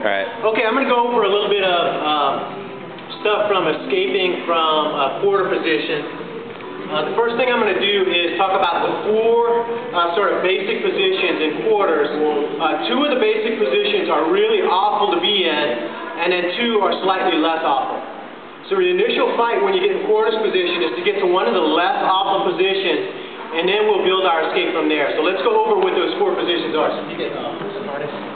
Right. Okay, I'm going to go over a little bit of stuff from escaping from a quarter position. The first thing I'm going to do is talk about the four sort of basic positions in quarters. Two of the basic positions are really awful to be in, and then two are slightly less awful. So the initial fight when you get in quarters position is to get to one of the less awful positions, and then we'll build our escape from there. So let's go over what those four positions are. So you get artist.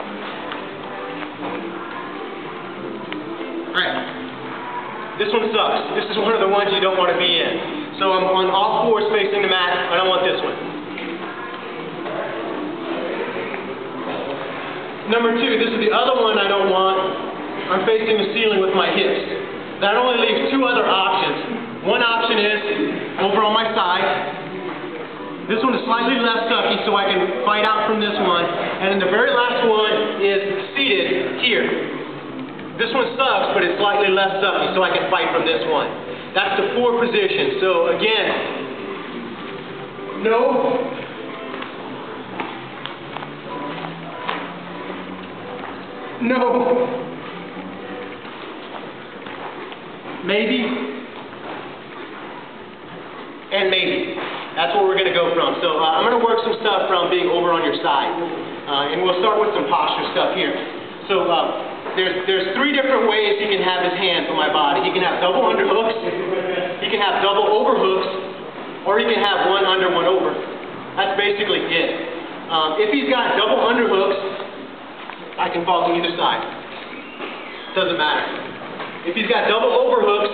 Alright, this one sucks. This is one of the ones you don't want to be in. So I'm on all fours facing the mat. I don't want this one. Number two, this is the other one I don't want. I'm facing the ceiling with my hips. That only leaves two other options. One option is over on my side. This one is slightly less sucky, so I can fight out from this one. And then the very last one is seated here. This one sucks, but it's slightly less sucky, so I can fight from this one. That's the four positions. So again, no, no, maybe, and maybe. That's where we're going to go from. So I'm going to work some stuff from being over on your side. And we'll start with some posture stuff here. So there's three different ways he can have his hands on my body. He can have double underhooks, he can have double overhooks, or he can have one under, one over. That's basically it. If he's got double underhooks, I can fall to either side. Doesn't matter. If he's got double overhooks,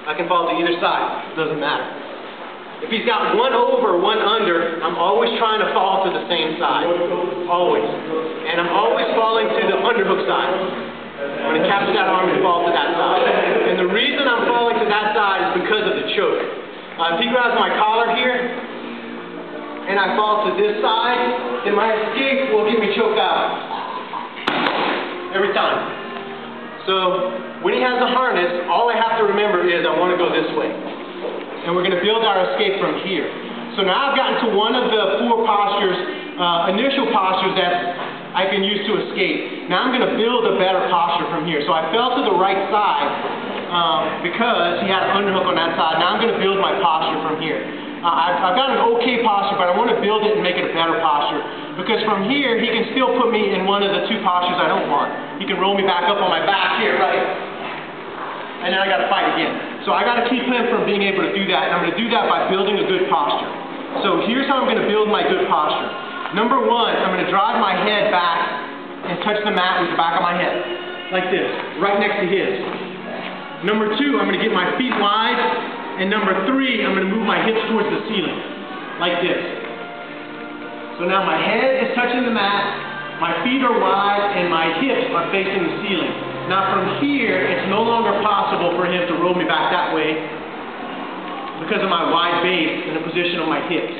I can fall to either side. Doesn't matter. If he's got one over, one under, I'm always trying to fall to the same side. Always. And I'm always falling to the underhook side. I'm going to capture that arm and fall to that side. And the reason I'm falling to that side is because of the choke. If he grabs my collar here, and I fall to this side, then my escape will get me choked out. Every time. So, when he has the harness, all I have to remember is I want to go this way. And we're going to build our escape from here. So now I've gotten to one of the four postures, initial postures that I can use to escape. Now I'm going to build a better posture from here. So I fell to the right side because he had an underhook on that side. Now I'm going to build my posture from here. I've got an okay posture, but I want to build it and make it a better posture. Because from here, he can still put me in one of the two postures I don't want. He can roll me back up on my back here, right? And then I got to fight again. So I got to keep him from being able to do that, and I'm going to do that by building a good posture. So here's how I'm going to build my good posture. Number one, I'm going to drive my head back and touch the mat with the back of my head, like this, right next to his. Number two, I'm going to get my feet wide, and number three, I'm going to move my hips towards the ceiling, like this. So now my head is touching the mat, my feet are wide, and my hips are facing the ceiling. Now from here, it's no longer possible for him to roll me back that way because of my wide base and the position of my hips.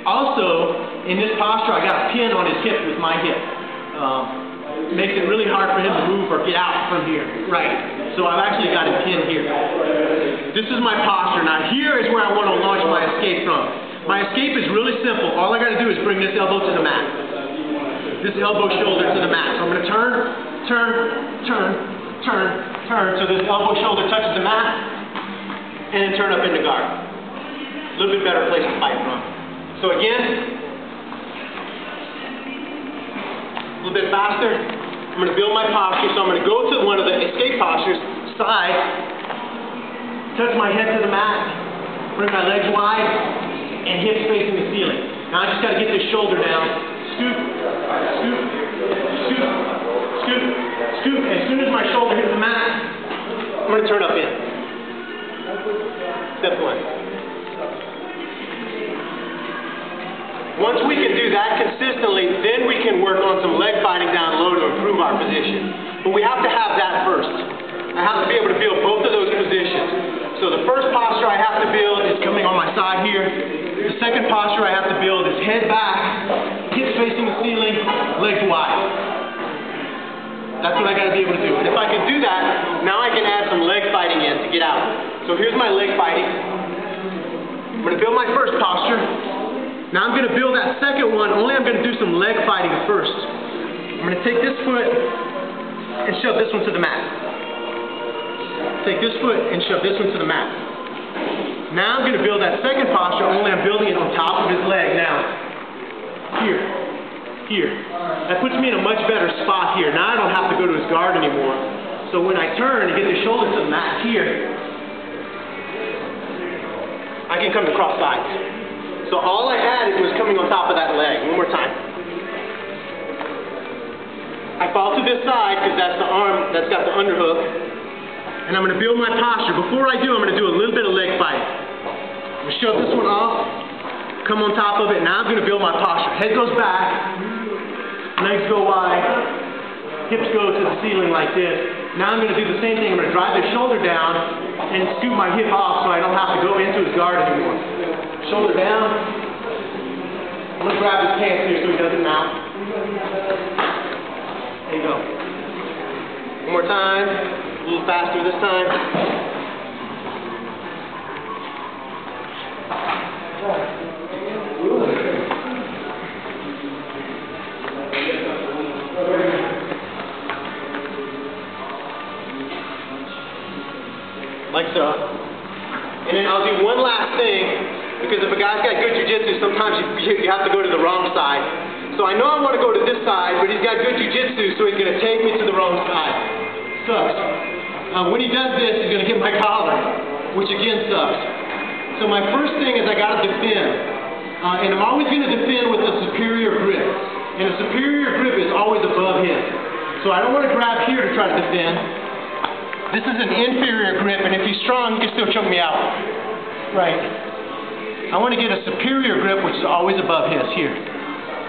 Also, in this posture, I got a pin on his hip with my hip. Makes it really hard for him to move or get out from here. Right. So I've actually got a pin here. This is my posture. Now here is where I want to launch my escape from. My escape is really simple. All I got to do is bring this elbow to the mat. This elbow shoulder to the mat. So I'm going to turn. So this elbow shoulder touches the mat, and then turn up into guard. A little bit better place to fight from. So again, a little bit faster. I'm going to build my posture, so I'm going to go to one of the escape postures, side, touch my head to the mat, bring my legs wide, and hips facing the ceiling. Now I just got to get this shoulder down. Scoop, scoop, scoop. Scoop, scoop. As soon as my shoulder hits the mat, I'm going to turn up in. Step one. Once we can do that consistently, then we can work on some leg fighting down low to improve our position. But we have to have that first. I have to be able to build both of those positions. So the first posture I have to build is coming on my side here. The second posture I have to build is head back, hips facing the ceiling, legs wide. That's what I got to be able to do. And if I can do that, now I can add some leg fighting in to get out. So here's my leg fighting. I'm going to build my first posture. Now I'm going to build that second one, only I'm going to do some leg fighting first. I'm going to take this foot and shove this one to the mat. Take this foot and shove this one to the mat. Now I'm going to build that second posture, only I'm building it on top of his leg now. Here. That puts me in a much better spot here. Now I don't have to go to his guard anymore. So when I turn and get the shoulder to the mat here, I can come to cross sides. So all I added was coming on top of that leg. One more time. I fall to this side because that's the arm that's got the underhook. And I'm going to build my posture. Before I do, I'm going to do a little bit of leg fighting. I'm going to shove this one off, come on top of it. Now I'm going to build my posture. Head goes back, legs go wide, hips go to the ceiling like this. Now I'm going to do the same thing. I'm going to drive the shoulder down and scoot my hip off so I don't have to go into his guard anymore. Shoulder down. I'm going to grab his pants here so he doesn't mount. There you go. One more time. A little faster this time. Like so. And then I'll do one last thing, because if a guy's got good jiu-jitsu, sometimes you have to go to the wrong side. So I know I want to go to this side, but he's got good jiu-jitsu, so he's going to take me to the wrong side. Sucks. When he does this, he's going to get my collar, which again sucks. So my first thing is I got to defend. And I'm always going to defend with a superior grip. And a superior grip is always above his. So I don't want to grab here to try to defend. This is an inferior grip, and if he's strong, he can still choke me out. Right. I want to get a superior grip, which is always above his, here.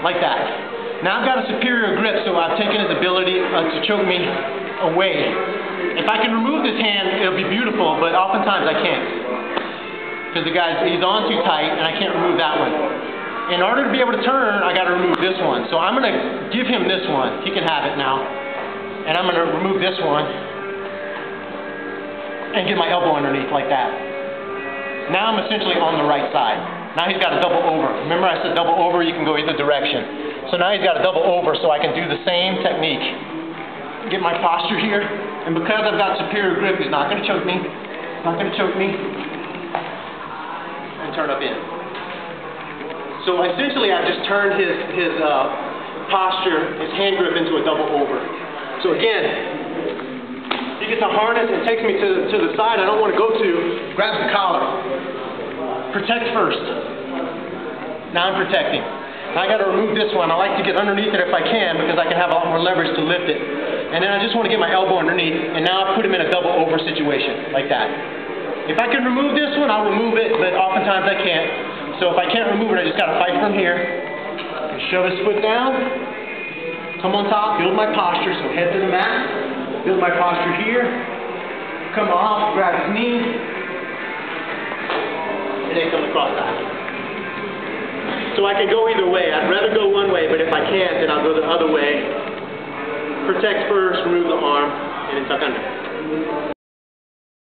Like that. Now I've got a superior grip, so I've taken his ability to choke me away. If I can remove this hand, it'll be beautiful, but oftentimes I can't. Because he's on too tight, and I can't remove that one. In order to be able to turn, I got to remove this one. So I'm going to give him this one. He can have it now. And I'm going to remove this one and get my elbow underneath like that. Now I'm essentially on the right side. Now he's got a double over. Remember I said double over, you can go either direction. So now he's got a double over, so I can do the same technique. Get my posture here, and because I've got superior grip, he's not going to choke me. Not going to choke me. And turn up in. So essentially I've just turned his posture, his hand grip into a double over. So again, he gets a harness and takes me to the side I don't want to go to, grabs the collar. Protect first. Now I'm protecting. Now I got to remove this one. I like to get underneath it if I can, because I can have a lot more leverage to lift it. And then I just want to get my elbow underneath, and now I put him in a double over situation, like that. If I can remove this one, I'll remove it, but oftentimes I can't. So if I can't remove it, I just got to fight from here. Shove his foot down, come on top, build my posture, so head to the mat. Build my posture here, come off, grab his knee, and then come across that. So I can go either way. I'd rather go one way, but if I can't, then I'll go the other way. Protect first, remove the arm, and then tuck under.